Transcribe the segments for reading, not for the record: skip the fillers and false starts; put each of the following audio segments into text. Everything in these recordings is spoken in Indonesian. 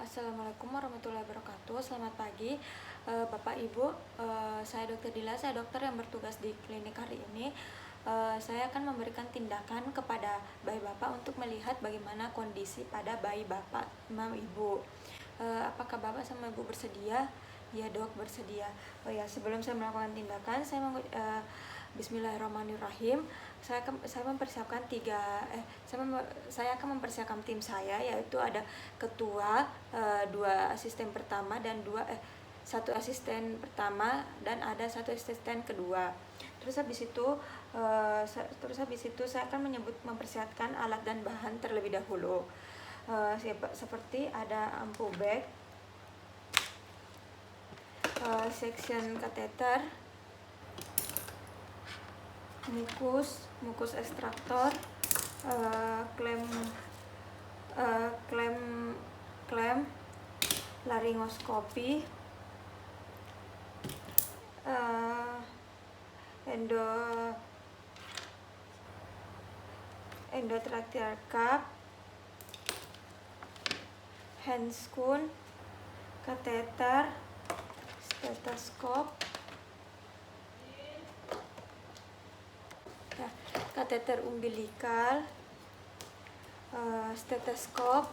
Assalamualaikum warahmatullahi wabarakatuh. Selamat pagi, Bapak Ibu. Saya Dr. Dila, saya dokter yang bertugas di klinik hari ini. Saya akan memberikan tindakan kepada bayi Bapak untuk melihat bagaimana kondisi pada bayi Bapak, Mam Ibu. Apakah Bapak sama Ibu bersedia? Ya dok, bersedia. Oh ya, sebelum saya melakukan tindakan, Bismillahirrahmanirrahim. Saya mempersiapkan saya akan mempersiapkan tim saya, yaitu ada ketua, dua asisten pertama dan satu asisten pertama dan ada satu asisten kedua. Terus habis itu saya akan mempersiapkan alat dan bahan terlebih dahulu. Seperti ada ampu bag, section kateter, mukus ekstraktor, klem laringoskopi, endotracheal cup, handscoon, kateter, stetoskop, kateter umbilikal, stetoskop,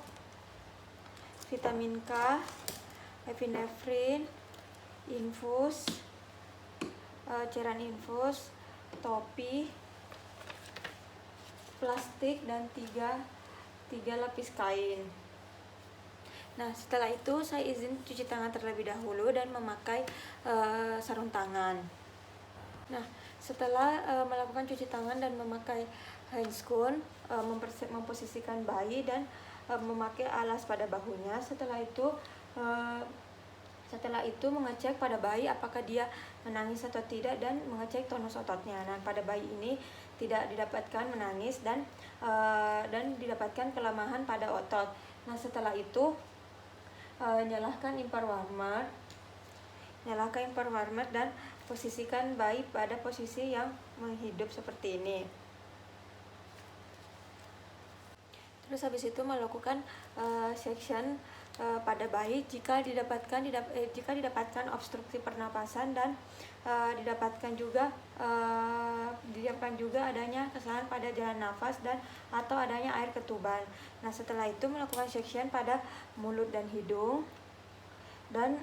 vitamin K, epinefrin, infus, cairan infus, topi, plastik, dan tiga lapis kain. Nah, setelah itu saya izin cuci tangan terlebih dahulu dan memakai sarung tangan. Nah, setelah melakukan cuci tangan dan memakai handscoon, memposisikan bayi dan memakai alas pada bahunya. Setelah itu mengecek pada bayi apakah dia menangis atau tidak dan mengecek tonus ototnya. Nah, pada bayi ini tidak didapatkan menangis dan didapatkan kelemahan pada otot. Nah, setelah itu nyalakan impar warmer dan posisikan bayi pada posisi yang menghidup seperti ini. Terus habis itu melakukan section pada bayi jika didapatkan obstruksi pernapasan dan didapatkan juga adanya kesalahan pada jalan nafas dan atau adanya air ketuban. Nah, setelah itu melakukan section pada mulut dan hidung dan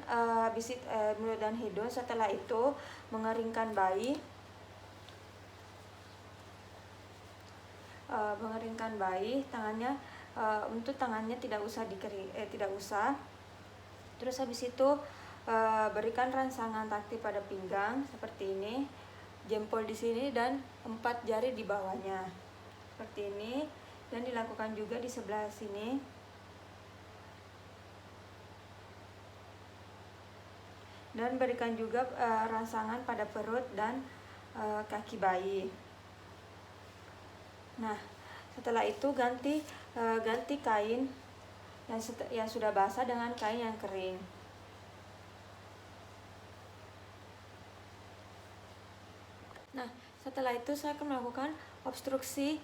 mulut dan hidung. Setelah itu mengeringkan bayi. Tangannya tidak usah. Terus habis itu berikan rangsangan taktik pada pinggang seperti ini, jempol di sini dan 4 jari di bawahnya seperti ini, dan dilakukan juga di sebelah sini. Dan berikan juga rangsangan pada perut dan kaki bayi. Nah, setelah itu ganti kain yang sudah basah dengan kain yang kering. Nah, setelah itu saya akan melakukan obstruksi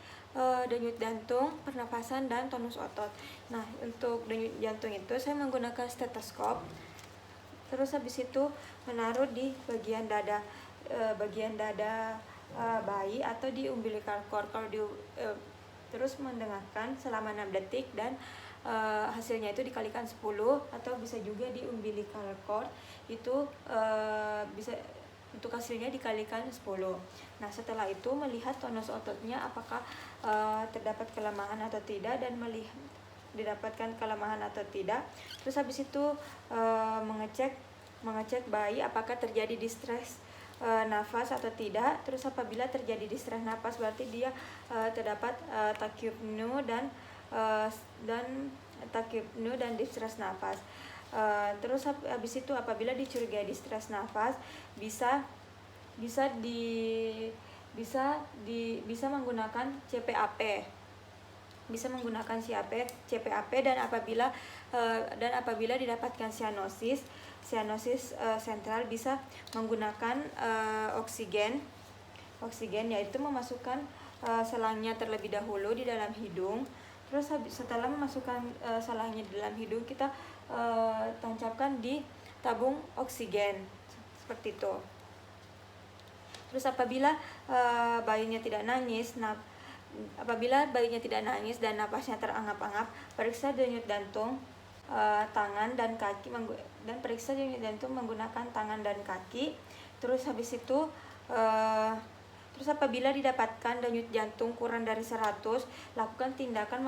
denyut jantung, pernapasan, dan tonus otot. Nah, untuk denyut jantung itu saya menggunakan stetoskop. Terus habis itu menaruh di bagian dada bayi atau di umbilical cord. Terus mendengarkan selama 6 detik dan hasilnya itu dikalikan 10 atau bisa juga di umbilical cord itu bisa untuk hasilnya dikalikan 10. Nah, setelah itu melihat tonus ototnya apakah terdapat kelemahan atau tidak, dan melihat didapatkan kelemahan atau tidak. Terus habis itu mengecek bayi apakah terjadi distress nafas atau tidak. Terus apabila terjadi distress nafas berarti dia terdapat tachypnea dan distress nafas. Terus habis itu apabila dicurigai distress nafas bisa menggunakan CPAP. Dan apabila didapatkan cyanosis sentral bisa menggunakan oksigen, yaitu memasukkan selangnya terlebih dahulu di dalam hidung, Terus setelah memasukkan salangnya di dalam hidung, kita tancapkan di tabung oksigen seperti itu. Terus apabila bayinya tidak nangis, apabila bayinya tidak nangis dan napasnya terangap-angap, periksa denyut jantung tangan dan kaki, dan periksa denyut jantung menggunakan tangan dan kaki. Terus habis itu terus apabila didapatkan denyut jantung kurang dari 100, lakukan tindakan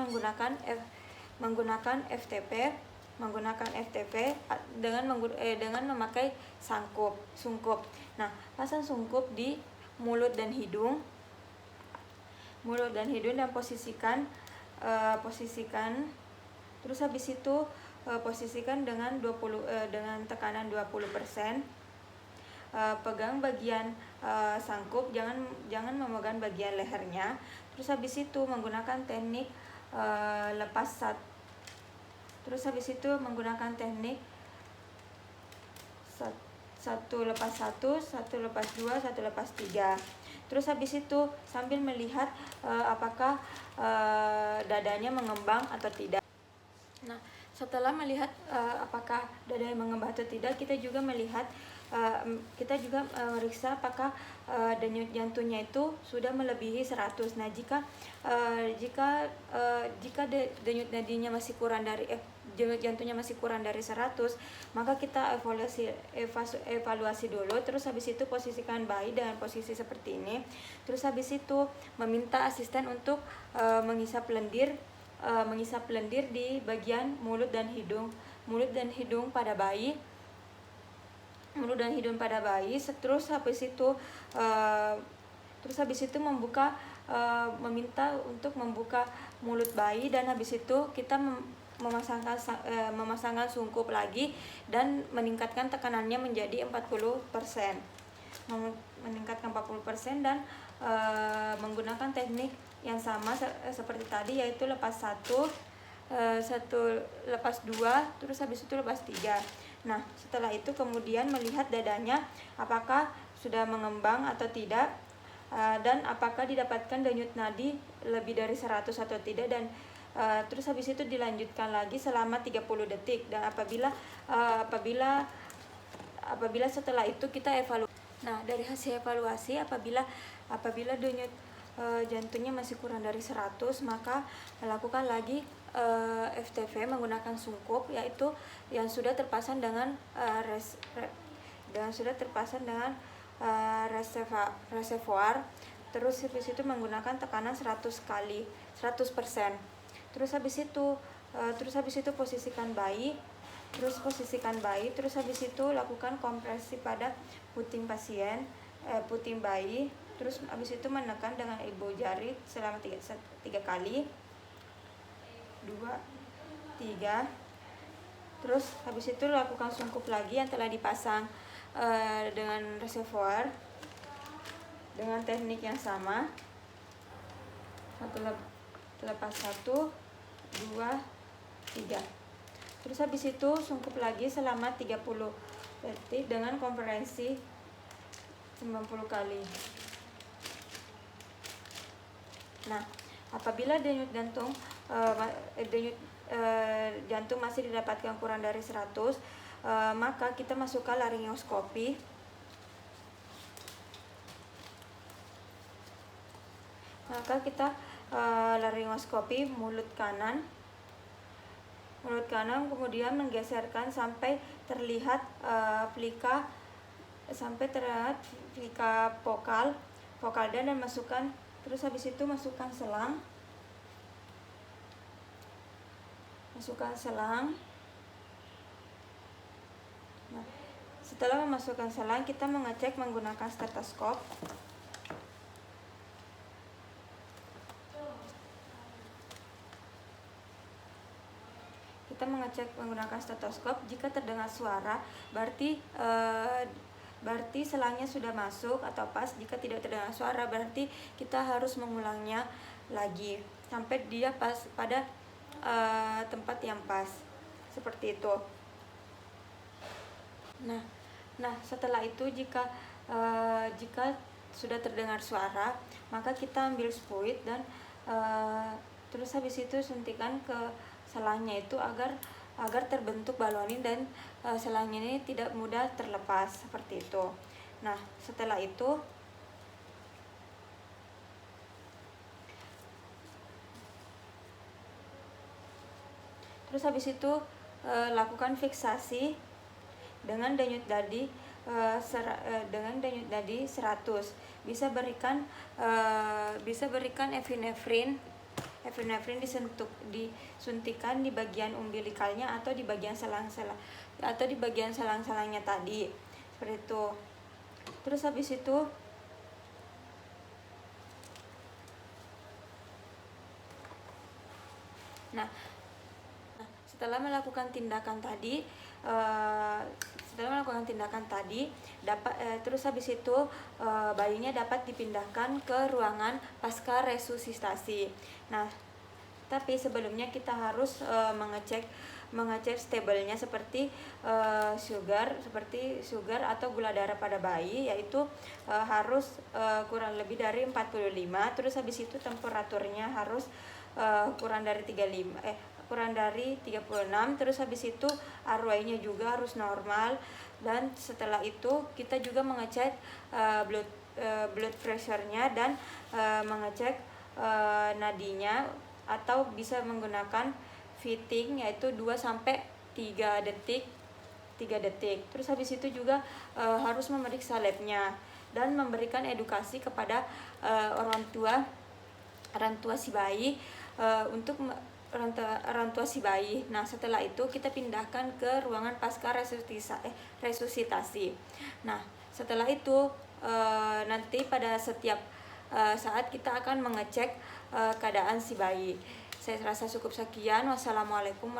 menggunakan FTP dengan memakai sungkup. Nah, pasang sungkup di mulut dan hidung dan posisikan terus habis itu posisikan dengan tekanan 20%. Pegang bagian sangkup, jangan memegang bagian lehernya. Terus habis itu menggunakan teknik satu lepas satu, satu lepas dua, satu lepas tiga. Terus habis itu sambil melihat apakah dadanya mengembang atau tidak. Nah, setelah melihat apakah dadanya mengembang atau tidak, kita juga meriksa apakah denyut jantungnya itu sudah melebihi 100. Nah, jika denyut nadinya masih kurang dari denyut jantungnya masih kurang dari 100, maka kita evaluasi dulu. Terus habis itu posisikan bayi dengan posisi seperti ini. Terus habis itu meminta asisten untuk mengisap lendir di bagian mulut dan hidung pada bayi. Terus habis itu meminta untuk membuka mulut bayi, dan habis itu kita memasangkan sungkup lagi dan meningkatkan tekanannya menjadi 40%. Dan menggunakan teknik yang sama seperti tadi, yaitu lepas satu, lepas dua, terus habis itu lepas tiga. Nah, setelah itu kemudian melihat dadanya apakah sudah mengembang atau tidak, dan apakah didapatkan denyut nadi lebih dari 100 atau tidak, dan terus habis itu dilanjutkan lagi selama 30 detik. Dan apabila setelah itu kita evaluasi. Nah, dari hasil evaluasi, apabila denyut jantungnya masih kurang dari 100, maka lakukan lagi FTV menggunakan sungkup, yaitu yang sudah terpasang dengan reservoir. Terus habis itu menggunakan tekanan 100%. Terus habis itu posisikan bayi. Terus habis itu lakukan kompresi pada puting bayi. Terus habis itu menekan dengan ibu jari selama 3 kali. 2, 3. Terus habis itu lakukan sungkup lagi yang telah dipasang dengan reservoir dengan teknik yang sama. Lepas 1, 2, 3. Terus habis itu sungkup lagi selama 30 detik dengan kompresi 90 kali. Nah, apabila denyut jantung masih didapatkan kurang dari 100, maka kita masukkan laringoskopi. Laringoskopi mulut kanan, kemudian menggeserkan sampai terlihat plika vokal dan masukkan. Terus habis itu masukkan selang. Nah, setelah memasukkan selang, kita mengecek menggunakan stetoskop. Jika terdengar suara, berarti selangnya sudah masuk atau pas. Jika tidak terdengar suara, berarti kita harus mengulangnya lagi sampai dia pas pada tempat yang pas, seperti itu. Nah, setelah itu jika sudah terdengar suara, maka kita ambil spuit dan Terus habis itu suntikan ke selangnya itu agar terbentuk balonin dan selangnya ini tidak mudah terlepas seperti itu. Nah, setelah itu terus habis itu lakukan fiksasi dengan denyut nadi dengan denyut nadi 100. Bisa berikan epinefrin disuntikan di bagian umbilikalnya atau di bagian selang-selangnya tadi seperti itu. Terus habis itu setelah melakukan tindakan tadi terus habis itu bayinya dapat dipindahkan ke ruangan pasca resusitasi. Nah, tapi sebelumnya kita harus mengecek stabilnya seperti sugar atau gula darah pada bayi, yaitu harus kurang lebih dari 45. Terus habis itu temperaturnya harus kurang dari 36. Terus habis itu ROI-nya juga harus normal. Dan setelah itu kita juga mengecek blood pressure-nya dan mengecek nadinya, atau bisa menggunakan fitting, yaitu 2-3 detik. Terus habis itu juga harus memeriksa labnya dan memberikan edukasi kepada orang tua si bayi untuk orang tua si bayi. Nah, setelah itu kita pindahkan ke ruangan pasca resusitasi. Nah, setelah itu nanti pada setiap saat kita akan mengecek keadaan si bayi. Saya rasa cukup sekian. Wassalamualaikum